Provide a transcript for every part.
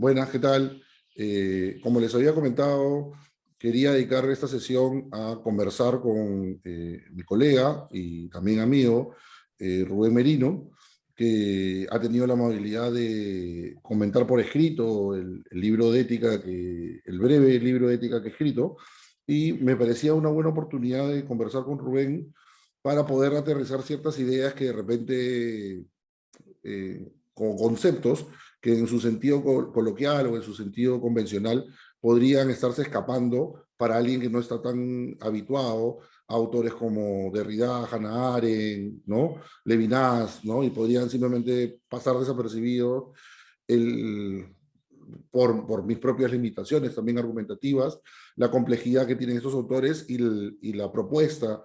Buenas, ¿qué tal? Como les había comentado, quería dedicar esta sesión a conversar con mi colega y también amigo, Rubén Merino, que ha tenido la amabilidad de comentar por escrito el libro de ética, el breve libro de ética que he escrito, y me parecía una buena oportunidad de conversar con Rubén para poder aterrizar ciertas ideas que de repente como conceptos que en su sentido coloquial o en su sentido convencional podrían estarse escapando para alguien que no está tan habituado a autores como Derrida, Hannah Arendt, ¿no? Levinas, ¿no? Y podrían simplemente pasar desapercibidos el, por mis propias limitaciones también argumentativas, la complejidad que tienen estos autores y la propuesta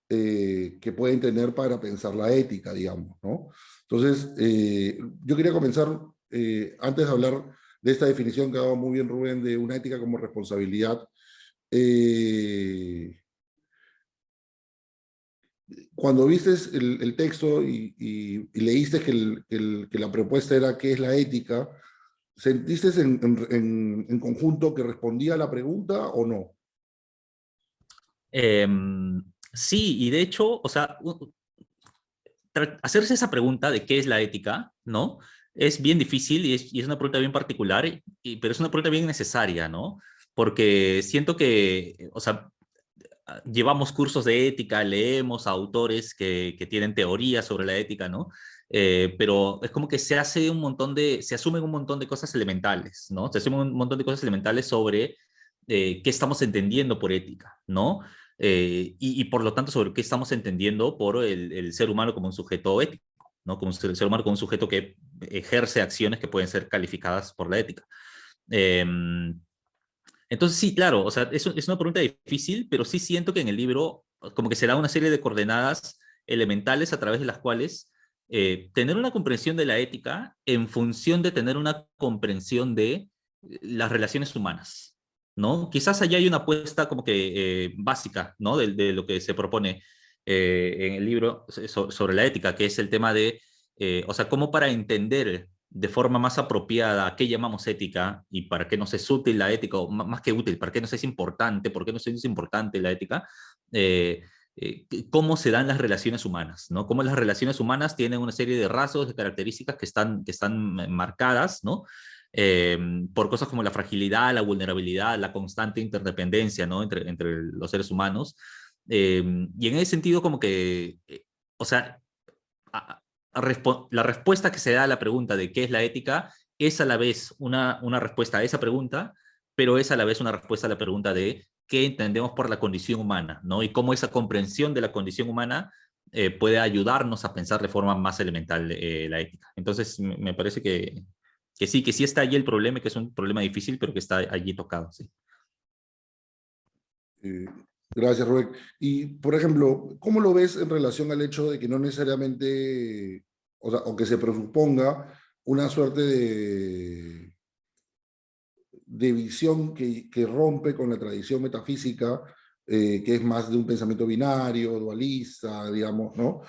que pueden tener para pensar la ética, digamos, ¿no? Entonces, yo quería comenzar, antes de hablar de esta definición que ha dado muy bien Rubén de una ética como responsabilidad, eh, cuando viste el texto y leíste que la propuesta era qué es la ética, ¿sentiste en conjunto que respondía a la pregunta o no? Sí, y de hecho, o sea, hacerse esa pregunta de qué es la ética, ¿no? Es bien difícil y es una pregunta bien particular, pero es una pregunta bien necesaria, ¿no? Porque siento que, o sea, llevamos cursos de ética, leemos a autores que tienen teorías sobre la ética, ¿no? Pero es como que se asumen un montón de cosas elementales, ¿no? Se asumen un montón de cosas elementales sobre qué estamos entendiendo por ética, ¿no? Y por lo tanto sobre qué estamos entendiendo por el ser humano como un sujeto ético, ¿no? Como un ser humano como un sujeto que ejerce acciones que pueden ser calificadas por la ética. Eh, entonces, sí, claro, o sea, es una pregunta difícil, pero sí siento que en el libro como que se da una serie de coordenadas elementales a través de las cuales tener una comprensión de la ética en función de tener una comprensión de las relaciones humanas, ¿no? Quizás allá hay una apuesta como que básica, ¿no? De lo que se propone en el libro sobre la ética, que es el tema de, o sea, cómo para entender de forma más apropiada qué llamamos ética y para qué nos es útil la ética, o más que útil, para qué nos es importante, por qué nos es importante la ética, eh, cómo se dan las relaciones humanas, ¿no? Cómo las relaciones humanas tienen una serie de rasgos, de características que están marcadas, ¿no? Eh, por cosas como la fragilidad, la vulnerabilidad, la constante interdependencia, ¿no? Entre los seres humanos. Y en ese sentido, como que, o sea, a- la respuesta que se da a la pregunta de qué es la ética es a la vez una respuesta a esa pregunta, pero es a la vez una respuesta a la pregunta de qué entendemos por la condición humana, ¿no? Y cómo esa comprensión de la condición humana puede ayudarnos a pensar de forma más elemental la ética. Entonces, me parece que sí está allí el problema, y que es un problema difícil, pero que está allí tocado, sí. Eh, Gracias, Rubén. Y, por ejemplo, ¿cómo lo ves en relación al hecho de que no necesariamente, o sea, o que se presuponga una suerte de visión que rompe con la tradición metafísica, que es más de un pensamiento binario, dualista, digamos, ¿no?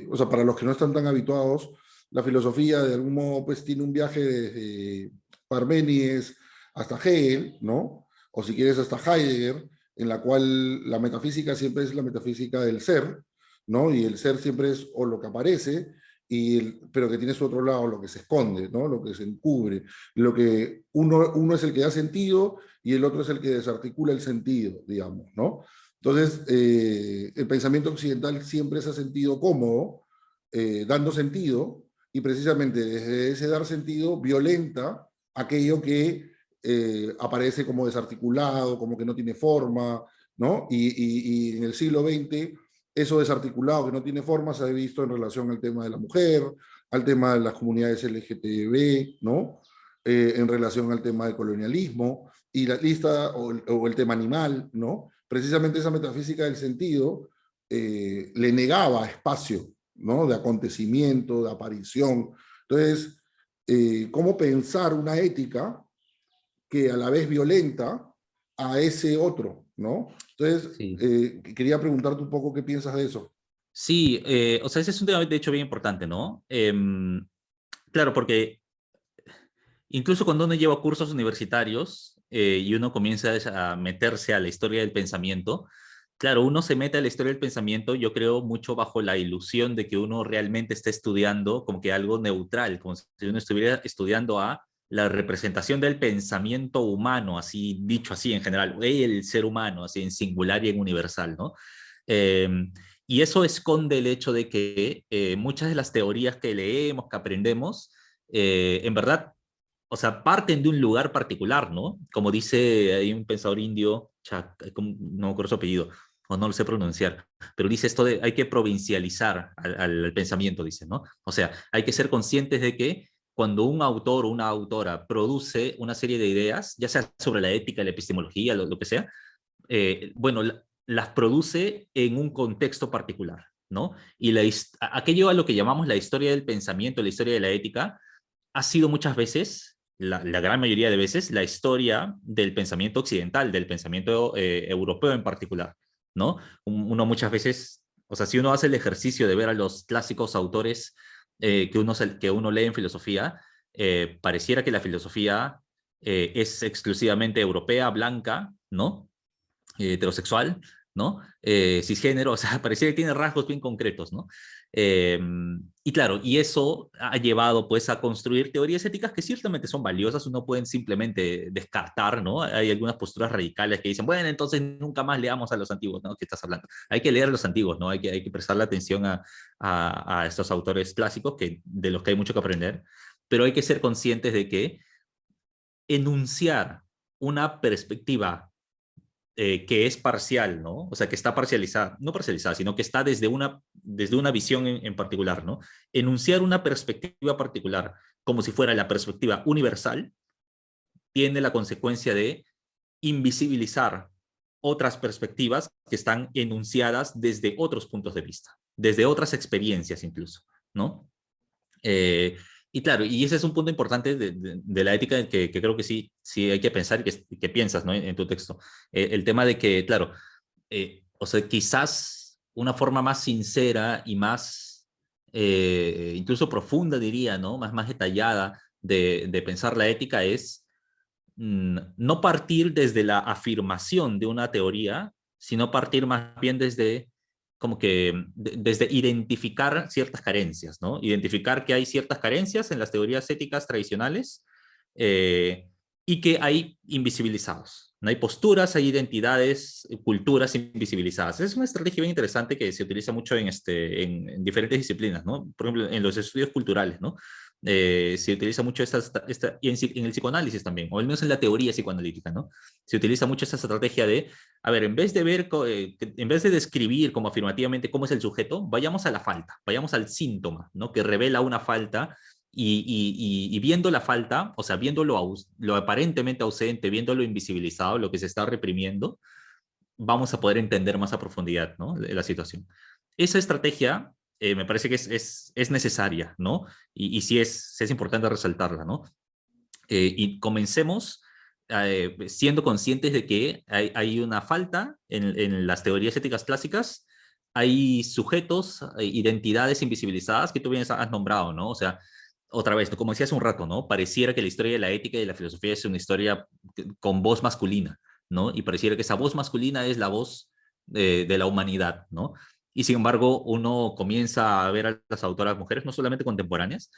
O sea, para los que no están tan habituados, la filosofía de algún modo pues tiene un viaje desde Parménides hasta Hegel, ¿no? O si quieres hasta Heidegger, en la cual la metafísica siempre es la metafísica del ser, ¿no? Y el ser siempre es o lo que aparece, pero que tiene su otro lado, lo que se esconde, ¿no? Lo que se encubre, lo que uno es el que da sentido y el otro es el que desarticula el sentido, digamos, ¿no? Entonces, el pensamiento occidental siempre se ha sentido cómodo, dando sentido, y precisamente desde ese dar sentido violenta aquello que aparece como desarticulado, como que no tiene forma, ¿no? Y en el siglo XX eso desarticulado que no tiene forma se ha visto en relación al tema de la mujer, al tema de las comunidades LGTB, ¿no? En relación al tema del colonialismo y la lista o el tema animal, ¿no? Precisamente esa metafísica del sentido le negaba espacio, ¿no? De acontecimiento, de aparición. Entonces, ¿cómo pensar una ética que a la vez violenta a ese otro, ¿no? Entonces, Sí. quería preguntarte un poco qué piensas de eso. Sí, o sea, ese es un tema de hecho bien importante, ¿no? Claro, porque incluso cuando uno lleva cursos universitarios y uno comienza a meterse a la historia del pensamiento, claro, uno se mete a la historia del pensamiento, yo creo, mucho bajo la ilusión de que uno realmente está estudiando como que algo neutral, como si uno estuviera estudiando a la representación del pensamiento humano, así dicho así en general, el ser humano, así en singular y en universal, ¿no? Eh, y eso esconde el hecho de que muchas de las teorías que leemos, que aprendemos, en verdad, o sea, parten de un lugar particular, ¿no? Como dice hay un pensador indio, no me acuerdo su apellido, o no lo sé pronunciar, pero dice esto de hay que provincializar al pensamiento, dice, ¿no? O sea, hay que ser conscientes de que cuando un autor o una autora produce una serie de ideas, ya sea sobre la ética, la epistemología, lo que sea, bueno, las produce en un contexto particular, ¿no? Y aquello a lo que llamamos la historia del pensamiento, la historia de la ética, ha sido muchas veces, la gran mayoría de veces, la historia del pensamiento occidental, del pensamiento europeo en particular, ¿no? Uno muchas veces, o sea, si uno hace el ejercicio de ver a los clásicos autores que uno lee en filosofía, pareciera que la filosofía es exclusivamente europea, blanca, ¿no? Heterosexual, ¿no? Cisgénero, o sea, parecía que tiene rasgos bien concretos, ¿no? Eh, y claro, y eso ha llevado pues a construir teorías éticas que ciertamente son valiosas, uno puede simplemente descartar, ¿no? Hay algunas posturas radicales que dicen, bueno, entonces nunca más leamos a los antiguos, ¿no? ¿Qué estás hablando? Hay que leer a los antiguos, ¿no? Hay que prestarle atención a estos autores clásicos de los que hay mucho que aprender, pero hay que ser conscientes de que enunciar una perspectiva que es parcial, ¿no? O sea, que está parcializada, no parcializada, sino que está desde una visión en particular, ¿no? Enunciar una perspectiva particular como si fuera la perspectiva universal tiene la consecuencia de invisibilizar otras perspectivas que están enunciadas desde otros puntos de vista, desde otras experiencias incluso, ¿no? Y claro, y ese es un punto importante de la ética que creo que sí, sí hay que pensar y que piensas, ¿no? En tu texto. El tema de que, claro, o sea, quizás una forma más sincera y más, incluso profunda, diría, ¿no? Más detallada de pensar la ética es no partir desde la afirmación de una teoría, sino partir más bien desde como que desde identificar ciertas carencias, ¿no? Identificar que hay ciertas carencias en las teorías éticas tradicionales eh, y que hay invisibilizados. No hay posturas, hay identidades, culturas invisibilizadas. Es una estrategia bien interesante que se utiliza mucho en diferentes disciplinas, ¿no? Por ejemplo, en los estudios culturales, ¿no? Se utiliza mucho y en el psicoanálisis también, o al menos en la teoría psicoanalítica, ¿no? Se utiliza mucho esta estrategia de, a ver, en vez de en vez de describir como afirmativamente cómo es el sujeto, vayamos a la falta, vayamos al síntoma, ¿no? Que revela una falta y viendo la falta, o sea, viendo lo aparentemente ausente, viendo lo invisibilizado, lo que se está reprimiendo, vamos a poder entender más a profundidad, ¿no? La situación. Esa estrategia me parece que es necesaria, ¿no? Y sí es importante resaltarla, ¿no? Y comencemos siendo conscientes de que hay una falta en las teorías éticas clásicas, hay sujetos, identidades invisibilizadas que tú bien has nombrado, ¿no? O sea, otra vez, como decía hace un rato, ¿no? Pareciera que la historia de la ética y de la filosofía es una historia con voz masculina, ¿no? Y pareciera que esa voz masculina es la voz de la humanidad, ¿no? Y sin embargo, uno comienza a ver a las autoras mujeres, no solamente contemporáneas,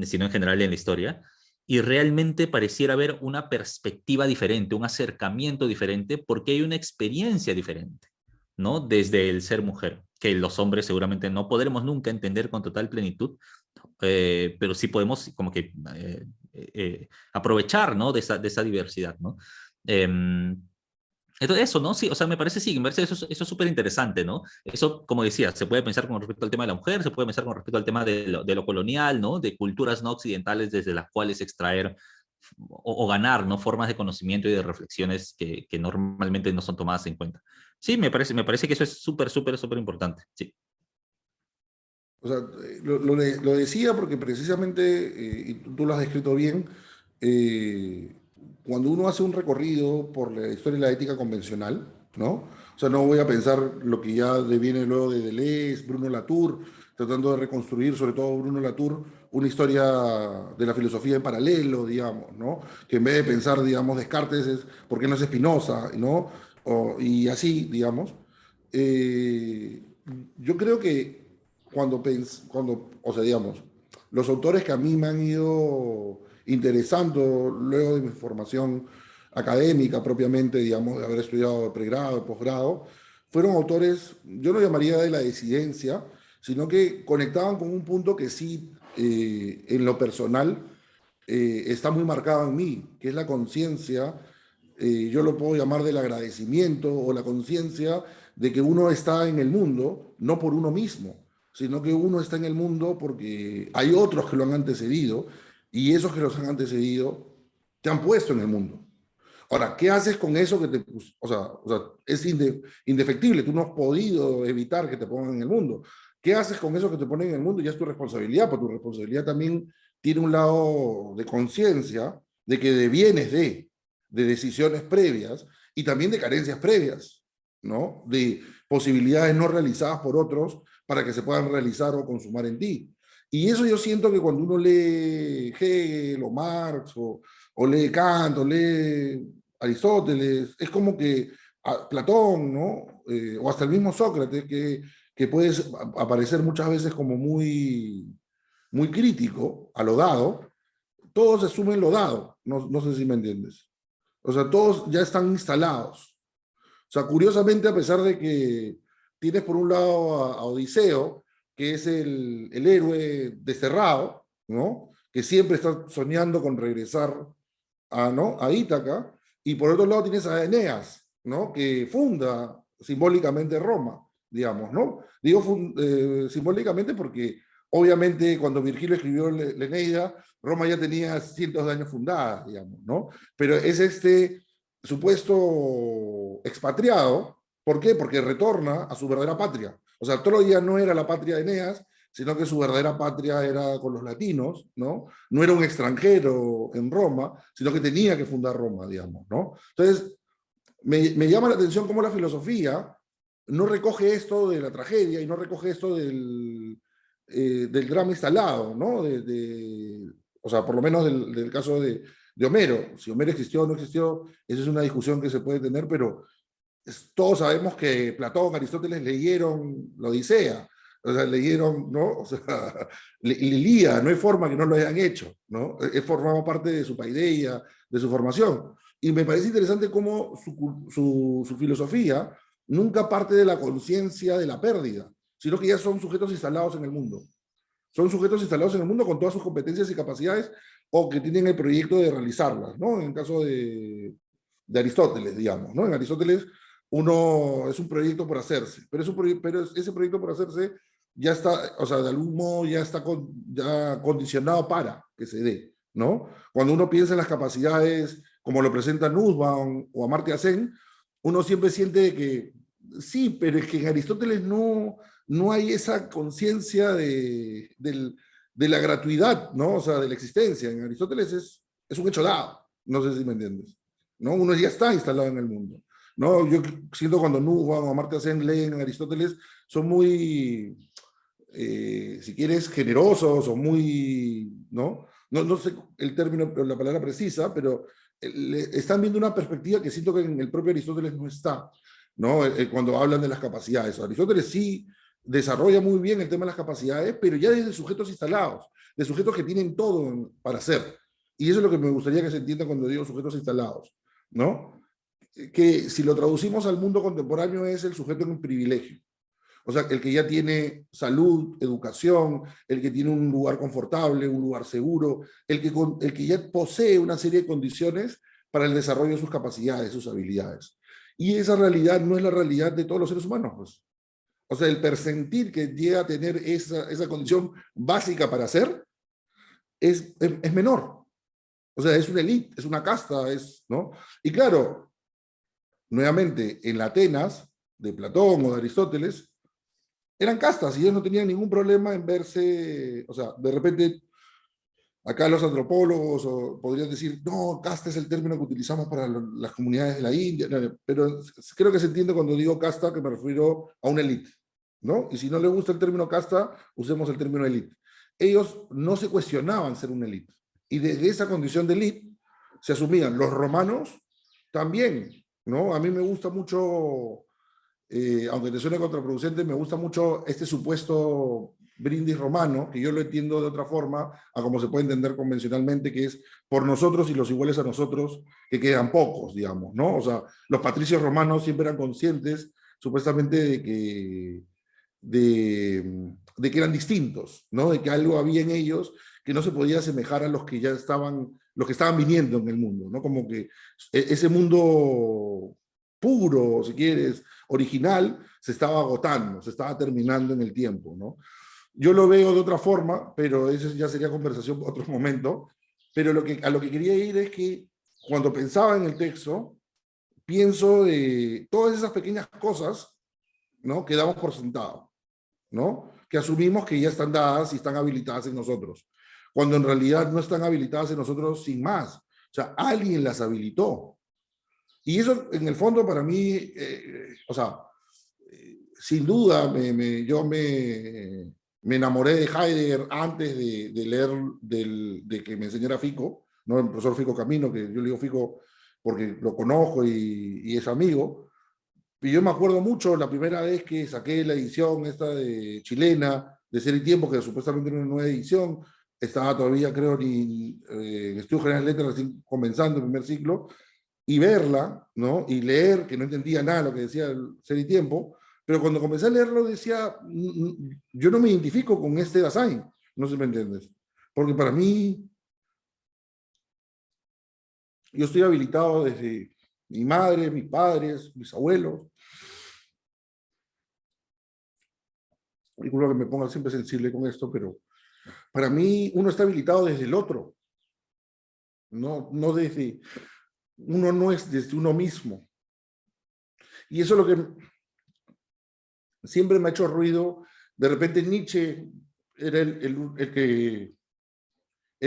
sino en general en la historia, y realmente pareciera haber una perspectiva diferente, un acercamiento diferente, porque hay una experiencia diferente, ¿no? Desde el ser mujer, que los hombres seguramente no podremos nunca entender con total plenitud, pero sí podemos como que aprovechar, ¿no? De esa diversidad, ¿no? Entonces, eso, ¿no? Sí, o sea, me parece, sí, en verse eso es súper interesante, ¿no? Eso, como decía, se puede pensar con respecto al tema de la mujer, se puede pensar con respecto al tema de lo colonial, ¿no? De culturas no occidentales desde las cuales extraer o ganar, ¿no? Formas de conocimiento y de reflexiones que normalmente no son tomadas en cuenta. Sí, me parece que eso es súper, súper, súper importante, sí. O sea, lo decía porque precisamente, y tú lo has descrito bien, eh, cuando uno hace un recorrido por la historia y la ética convencional, ¿no? O sea, no voy a pensar lo que ya viene luego de Deleuze, Bruno Latour, tratando de reconstruir, sobre todo Bruno Latour, una historia de la filosofía en paralelo, digamos, ¿no? Que en vez de pensar, digamos, Descartes es, ¿por qué no es Spinoza, ¿no? Y así, digamos. Eh, yo creo que o sea, digamos, los autores que a mí me han ido interesando luego de mi formación académica propiamente, digamos, de haber estudiado pregrado, posgrado, fueron autores, yo no llamaría de la disidencia, sino que conectaban con un punto que sí, en lo personal, está muy marcado en mí, que es la conciencia, yo lo puedo llamar del agradecimiento o la conciencia de que uno está en el mundo, no por uno mismo, sino que uno está en el mundo porque hay otros que lo han antecedido y esos que los han antecedido te han puesto en el mundo. Ahora, ¿qué haces con eso que te... o sea es indefectible, tú no has podido evitar que te pongan en el mundo. ¿Qué haces con eso que te ponen en el mundo? Ya es tu responsabilidad, pero tu responsabilidad también tiene un lado de conciencia de que devienes de decisiones previas y también de carencias previas, ¿no? De posibilidades no realizadas por otros para que se puedan realizar o consumar en ti. Y eso yo siento que cuando uno lee Hegel o Marx o lee Kant o lee Aristóteles, es como que Platón, ¿no? O hasta el mismo Sócrates, que puede aparecer muchas veces como muy crítico a lo dado, todos asumen lo dado, no sé si me entiendes. O sea, todos ya están instalados. O sea, curiosamente, a pesar de que tienes por un lado a Odiseo, que es el héroe desterrado, ¿no? Que siempre está soñando con regresar ¿no? A Ítaca, y por otro lado tienes a Eneas, ¿no? Que funda simbólicamente Roma, digamos, ¿no? Digo simbólicamente porque obviamente cuando Virgilio escribió la Eneida, Roma ya tenía cientos de años fundada, digamos, ¿no? Pero es este supuesto expatriado, ¿por qué? Porque retorna a su verdadera patria. O sea, Troya no era la patria de Eneas, sino que su verdadera patria era con los latinos, ¿no? No era un extranjero en Roma, sino que tenía que fundar Roma, digamos, ¿no? Entonces, me llama la atención cómo la filosofía no recoge esto de la tragedia y no recoge esto del drama instalado, ¿no? O sea, por lo menos del caso de Homero. Si Homero existió o no existió, esa es una discusión que se puede tener, pero todos sabemos que Platón, Aristóteles leyeron la Odisea, o sea, leyeron, ¿no? O sea, Ilíada, no hay forma que no lo hayan hecho, ¿no? Formaba parte de su paideia, de su formación. Y me parece interesante cómo su filosofía nunca parte de la conciencia de la pérdida, sino que ya son sujetos instalados en el mundo. Son sujetos instalados en el mundo con todas sus competencias y capacidades o que tienen el proyecto de realizarlas, ¿no? En el caso de Aristóteles, digamos, ¿no? En Aristóteles uno es un proyecto por hacerse, pero, ese proyecto por hacerse ya está, o sea, de algún modo ya está ya condicionado para que se dé, ¿no? Cuando uno piensa en las capacidades, como lo presenta Nussbaum o Amartya Sen, uno siempre siente que sí, pero es que en Aristóteles no hay esa conciencia de la gratuidad, ¿no? O sea, de la existencia. En Aristóteles es un hecho dado, no sé si me entiendes, ¿no? Uno ya está instalado en el mundo. ¿No? Yo siento cuando Nussbaum o Amartya Sen leen a Aristóteles, son muy, si quieres, generosos o muy, no sé el término, la palabra precisa, pero están viendo una perspectiva que siento que en el propio Aristóteles no está, ¿no? Cuando hablan de las capacidades. Aristóteles sí desarrolla muy bien el tema de las capacidades, pero ya desde sujetos instalados, de sujetos que tienen todo para hacer. Y eso es lo que me gustaría que se entienda cuando digo sujetos instalados, ¿no? Que si lo traducimos al mundo contemporáneo es el sujeto en privilegio. O sea, el que ya tiene salud, educación, el que tiene un lugar confortable, un lugar seguro, el que ya posee una serie de condiciones para el desarrollo de sus capacidades, sus habilidades. Y esa realidad no es la realidad de todos los seres humanos, pues. O sea, el percentil que llega a tener esa condición básica para hacer es menor. O sea, es una élite, es una casta, ¿no? Y claro, nuevamente, en la Atenas de Platón o de Aristóteles, eran castas y ellos no tenían ningún problema en verse, o sea, de repente, acá los antropólogos podrían decir, no, casta es el término que utilizamos para las comunidades de la India, pero creo que se entiende cuando digo casta que me refiero a una élite, ¿no? Y si no le gusta el término casta, usemos el término élite. Ellos no se cuestionaban ser una élite. Y desde esa condición de élite se asumían. Los romanos también, ¿no? A mí me gusta mucho, aunque te suene contraproducente, me gusta mucho este supuesto brindis romano, que yo lo entiendo de otra forma, a como se puede entender convencionalmente, que es por nosotros y los iguales a nosotros, que quedan pocos, digamos, ¿no? O sea, los patricios romanos siempre eran conscientes, supuestamente, de que eran distintos, ¿no? De que algo había en ellos que no se podía asemejar a los que ya estaban, los que estaban viniendo en el mundo, ¿no? Como que ese mundo puro, si quieres, original, se estaba agotando, se estaba terminando en el tiempo, ¿no? Yo lo veo de otra forma, pero eso ya sería conversación por otro momento, pero a lo que quería ir es que cuando pensaba en el texto, pienso de todas esas pequeñas cosas, ¿no? Que damos por sentado, ¿no? Que asumimos que ya están dadas y están habilitadas en nosotros, cuando en realidad no están habilitadas en nosotros sin más. O sea, alguien las habilitó. Y eso, en el fondo, para mí, o sea, sin duda, yo me enamoré de Heidegger antes de leer, de que me enseñara Fico, ¿no? El profesor Fico Camino, que yo le digo Fico porque lo conozco y es amigo. Y yo me acuerdo mucho la primera vez que saqué la edición esta de chilena, de Ser y Tiempo, que supuestamente era una nueva edición, estaba todavía, creo, ni en Estudio General de Letras, recién comenzando el primer ciclo, y verla, ¿no? Y leer, que no entendía nada de lo que decía el Ser y Tiempo, pero cuando comencé a leerlo decía, yo no me identifico con este Dasein, no sé si me entiendes, porque para mí, yo estoy habilitado desde mi madre, mis padres, mis abuelos. Disculpa que me ponga siempre sensible con esto, pero para mí uno está habilitado desde el otro, no desde, uno no es desde uno mismo. Y eso es lo que siempre me ha hecho ruido. De repente Nietzsche era el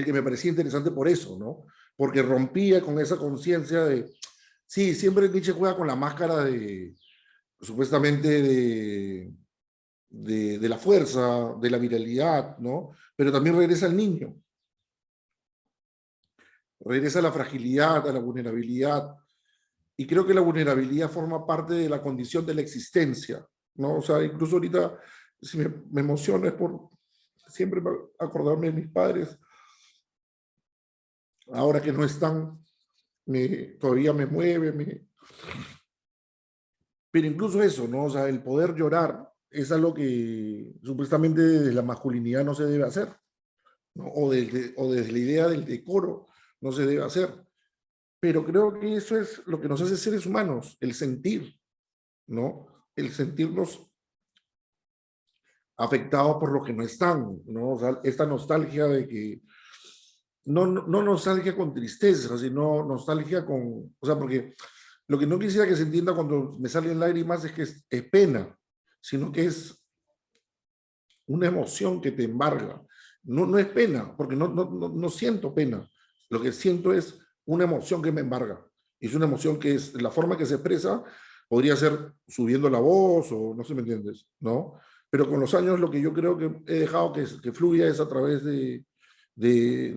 que me parecía interesante por eso, ¿no? Porque rompía con esa conciencia de, sí, siempre Nietzsche juega con la máscara de, supuestamente, de la fuerza, de la viralidad, ¿no? Pero también regresa al niño, regresa a la fragilidad, a la vulnerabilidad, y creo que la vulnerabilidad forma parte de la condición de la existencia, ¿no? O sea, incluso ahorita, si me emociona es por siempre acordarme de mis padres, ahora que no están, todavía me mueve, pero incluso eso, ¿no? O sea, el poder llorar es algo que supuestamente desde la masculinidad no se debe hacer, ¿no? O desde la idea del decoro no se debe hacer. Pero creo que eso es lo que nos hace seres humanos, el sentir, ¿no? El sentirnos afectados por lo que no están, ¿no? O sea, esta nostalgia de que, no nostalgia con tristeza, sino nostalgia con, o sea, porque lo que no quisiera que se entienda cuando me salen lágrimas es que es pena, sino que es una emoción que te embarga. No es pena, porque no siento pena. Lo que siento es una emoción que me embarga. Y es una emoción que es la forma que se expresa, podría ser subiendo la voz o no sé, ¿me entiendes? ¿No? Pero con los años lo que yo creo que he dejado que fluya es a través de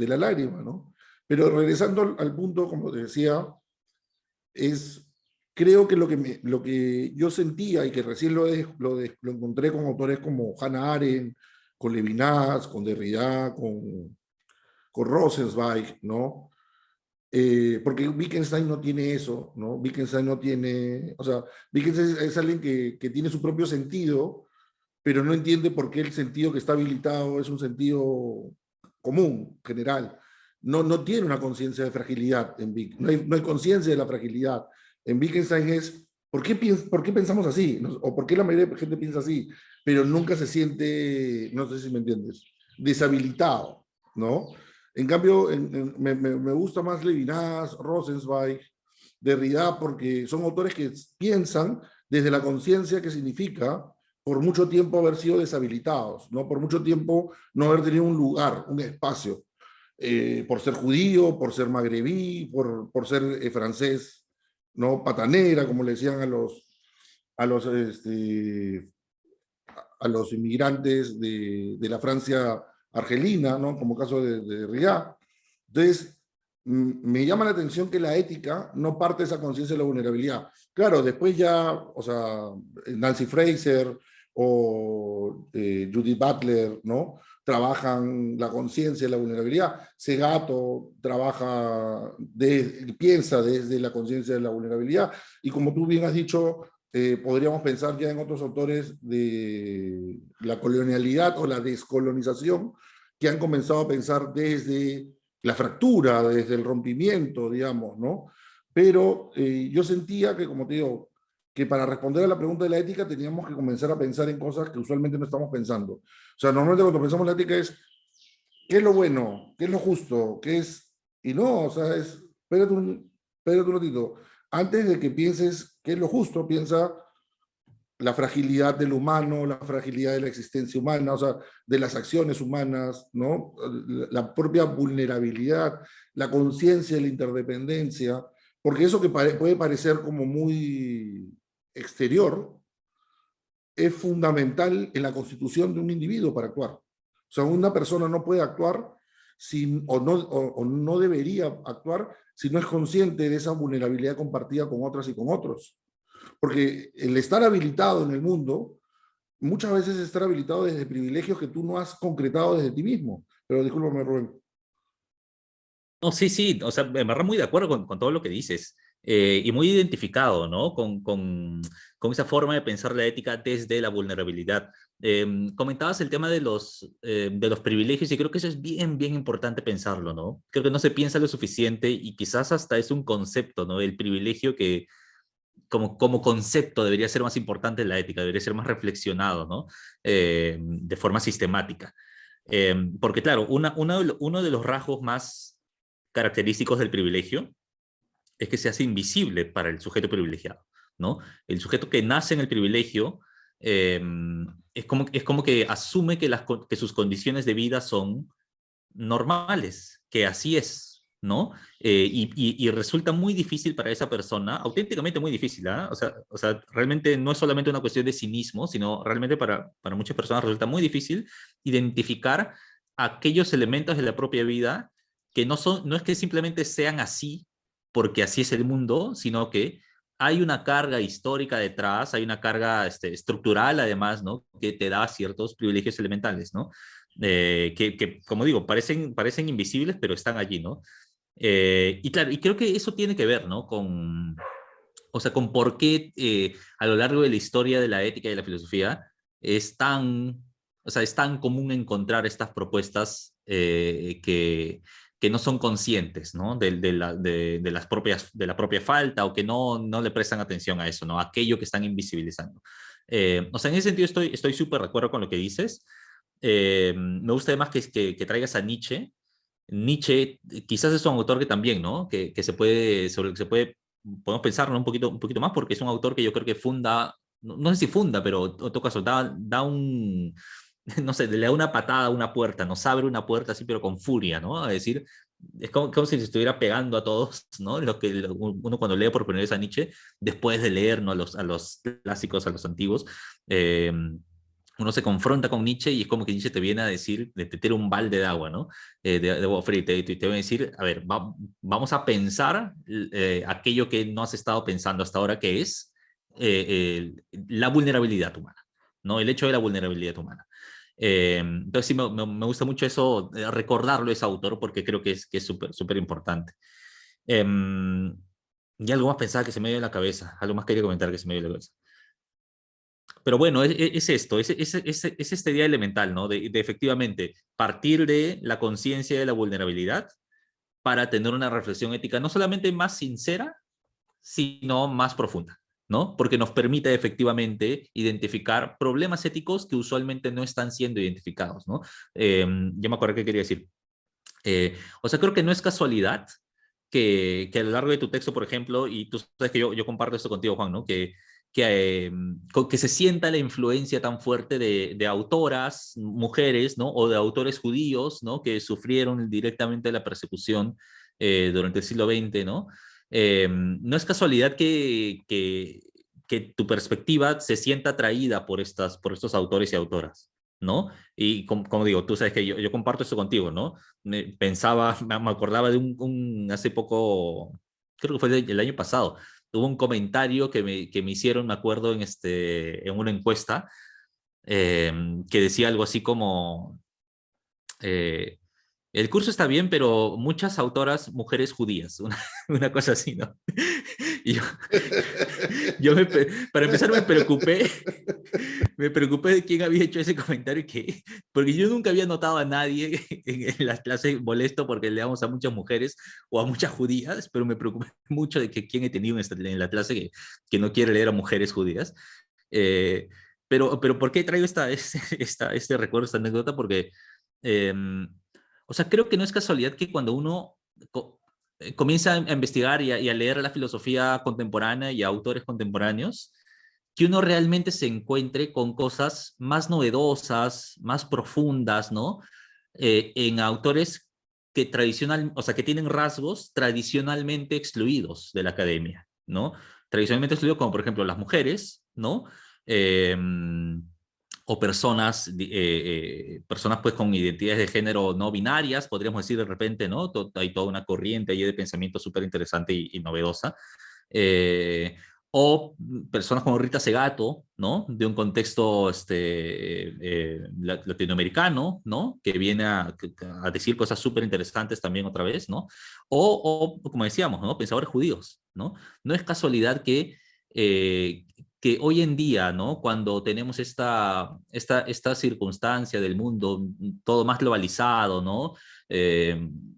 la lágrima, ¿no? Pero regresando al punto, como te decía, es, creo que lo que yo sentía y que recién lo encontré con autores como Hannah Arendt, con Levinas, con Derrida, con Rosenzweig, ¿no? Porque Wittgenstein no tiene eso, ¿no? Wittgenstein no tiene, o sea, Wittgenstein es alguien que tiene su propio sentido, pero no entiende por qué el sentido que está habilitado es un sentido común, general. No tiene una conciencia de fragilidad en Wittgenstein, no hay conciencia de la fragilidad. En Wittgenstein es, ¿por qué pensamos así? ¿O por qué la mayoría de la gente piensa así? Pero nunca se siente, no sé si me entiendes, deshabilitado, ¿no? En cambio, me gusta más Levinas, Rosenzweig, Derrida, porque son autores que piensan desde la conciencia que significa por mucho tiempo haber sido deshabilitados, ¿no? Por mucho tiempo no haber tenido un lugar, un espacio, por ser judío, por ser magrebí, por ser francés, ¿no? Patanera, como le decían a los a los inmigrantes de la Francia argelina, ¿no? Como caso de Riad. Entonces, me llama la atención que la ética no parte de esa conciencia de la vulnerabilidad. Claro, después ya, o sea, Nancy Fraser o Judith Butler, ¿no? Trabajan la conciencia de la vulnerabilidad. Segato piensa desde la conciencia de la vulnerabilidad. Y como tú bien has dicho, podríamos pensar ya en otros autores de la colonialidad o la descolonización que han comenzado a pensar desde la fractura, desde el rompimiento, digamos, ¿no? Pero yo sentía que, como te digo, que para responder a la pregunta de la ética teníamos que comenzar a pensar en cosas que usualmente no estamos pensando. O sea, normalmente cuando pensamos en la ética es, ¿qué es lo bueno? ¿Qué es lo justo? ¿Qué es? Y no, o sea, espérate un ratito. Antes de que pienses qué es lo justo, piensa la fragilidad del humano, la fragilidad de la existencia humana, o sea, de las acciones humanas, ¿no? La propia vulnerabilidad, la conciencia de la interdependencia, porque eso que puede parecer como muy exterior, es fundamental en la constitución de un individuo para actuar. O sea, una persona no puede actuar o no debería actuar si no es consciente de esa vulnerabilidad compartida con otras y con otros. Porque el estar habilitado en el mundo, muchas veces es estar habilitado desde privilegios que tú no has concretado desde ti mismo. Pero discúlpame, Rubén. No, sí, sí, o sea, me verdad muy de acuerdo con todo lo que dices y muy identificado, ¿no? Con esa forma de pensar la ética desde la vulnerabilidad. Comentabas el tema de los privilegios y creo que eso es bien, bien importante pensarlo, ¿no? Creo que no se piensa lo suficiente y quizás hasta es un concepto, ¿no? El privilegio que como concepto debería ser más importante en la ética, debería ser más reflexionado, ¿no? De forma sistemática. Porque claro, uno de los rasgos más característicos del privilegio es que se hace invisible para el sujeto privilegiado, ¿no? El sujeto que nace en el privilegio eh, es como que asume que sus condiciones de vida son normales, que así es, ¿no? Y resulta muy difícil para esa persona, auténticamente muy difícil, ¿eh? O sea, realmente no es solamente una cuestión de cinismo, sino realmente para muchas personas resulta muy difícil identificar aquellos elementos de la propia vida que no es que simplemente sean así, porque así es el mundo, sino que hay una carga histórica detrás, hay una carga estructural además, ¿no? Que te da ciertos privilegios elementales, ¿no? Como digo, parecen invisibles, pero están allí, ¿no? Y claro, y creo que eso tiene que ver, ¿no? O sea, con por qué a lo largo de la historia de la ética y de la filosofía es tan, o sea, es tan común encontrar estas propuestas que no son conscientes, ¿no? De las de la propia falta o que no le prestan atención a eso, ¿no? Aquello que están invisibilizando. O sea, en ese sentido estoy súper de acuerdo con lo que dices. Me gusta además que traigas a Nietzsche. Nietzsche quizás es un autor que también, ¿no? Que se puede, sobre el que se puede, podemos pensarlo un poquito más porque es un autor que yo creo que funda, no sé si funda, pero en todo caso da un, no sé, le da una patada a una puerta, nos abre una puerta así, pero con furia, ¿no? Es decir, es como si se estuviera pegando a todos, ¿no? Lo que uno cuando lee por primera vez a Nietzsche, después de leer, ¿no? A los clásicos, a los antiguos, eh, uno se confronta con Nietzsche y es como que Nietzsche te viene a decir, te tira un balde de agua, ¿no? De agua fría, y te viene a decir, a ver, vamos a pensar aquello que no has estado pensando hasta ahora, que es la vulnerabilidad humana, ¿no? El hecho de la vulnerabilidad humana. Entonces sí, me gusta mucho eso, recordarlo a ese autor, porque creo que es súper, súper importante. Y algo más pensaba que se me dio en la cabeza, algo más quería comentar que se me dio en la cabeza. Pero bueno, es esto, es esta idea elemental, ¿no? De efectivamente partir de la conciencia de la vulnerabilidad para tener una reflexión ética no solamente más sincera, sino más profunda, ¿no? Porque nos permite efectivamente identificar problemas éticos que usualmente no están siendo identificados, ¿no? Ya me acuerdo qué quería decir. O sea, creo que no es casualidad que a lo largo de tu texto, por ejemplo, y tú sabes que yo comparto esto contigo, Juan, ¿no? Que se sienta la influencia tan fuerte de autoras, mujeres, ¿no? O de autores judíos, ¿no? Que sufrieron directamente la persecución durante el siglo XX, ¿no? No es casualidad que tu perspectiva se sienta atraída por estos autores y autoras, ¿no? Y como digo, tú sabes que yo comparto esto contigo, ¿no? Pensaba, me acordaba de hace poco, creo que fue el año pasado, hubo un comentario que me hicieron, me acuerdo, en una encuesta, que decía algo así como, eh, el curso está bien, pero muchas autoras mujeres judías, una cosa así, ¿no? Y para empezar me preocupé de quién había hecho ese comentario, porque yo nunca había notado a nadie en las clases molesto porque le damos a muchas mujeres o a muchas judías, pero me preocupé mucho de que quién he tenido en la clase que no quiere leer a mujeres judías. Eh, pero ¿por qué traigo este recuerdo, esta anécdota? Porque, eh, o sea, creo que no es casualidad que cuando uno comienza a investigar y a leer la filosofía contemporánea y a autores contemporáneos, que uno realmente se encuentre con cosas más novedosas, más profundas, ¿no? En autores o sea, que tienen rasgos tradicionalmente excluidos de la academia, ¿no? Tradicionalmente excluidos como por ejemplo las mujeres, ¿no? Eh, o personas pues con identidades de género no binarias, podríamos decir de repente, ¿no? Hay toda una corriente ahí de pensamiento súper interesante y novedosa. Eh, o personas como Rita Segato, ¿no? De un contexto latinoamericano, ¿no? Que viene a decir cosas súper interesantes también otra vez, ¿no? Como decíamos, ¿no? Pensadores judíos, ¿no? No es casualidad eh, que hoy en día, ¿no? Cuando tenemos esta circunstancia del mundo todo más globalizado, ¿no?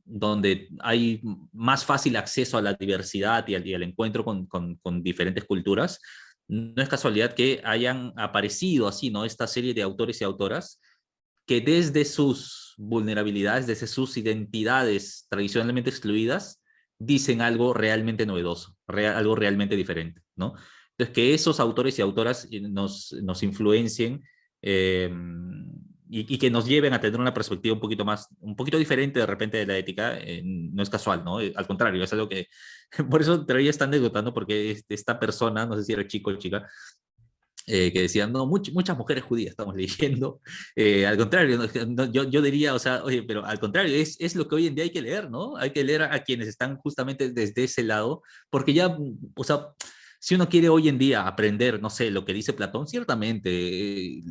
Donde hay más fácil acceso a la diversidad y al encuentro con diferentes culturas, no es casualidad que hayan aparecido así, ¿no? Esta serie de autores y autoras que desde sus vulnerabilidades, desde sus identidades tradicionalmente excluidas, dicen algo realmente novedoso, algo realmente diferente, ¿no? Entonces, que esos autores y autoras nos influencien, eh, y que nos lleven a tener una perspectiva un poquito diferente de repente de la ética, no es casual, ¿no? Al contrario, es algo que, por eso traía esta anécdota, ¿no? Porque esta persona, no sé si era chico o chica, que decían, no, muchas mujeres judías estamos leyendo. Al contrario, yo diría, o sea, oye, pero al contrario, es lo que hoy en día hay que leer, ¿no? Hay que leer a quienes están justamente desde ese lado, porque ya, o sea, si uno quiere hoy en día aprender, no sé, lo que dice Platón, ciertamente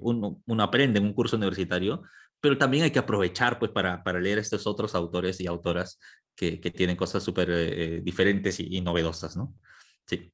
uno aprende en un curso universitario, pero también hay que aprovechar pues para leer a estos otros autores y autoras que tienen cosas súper diferentes y novedosas, ¿no? Sí.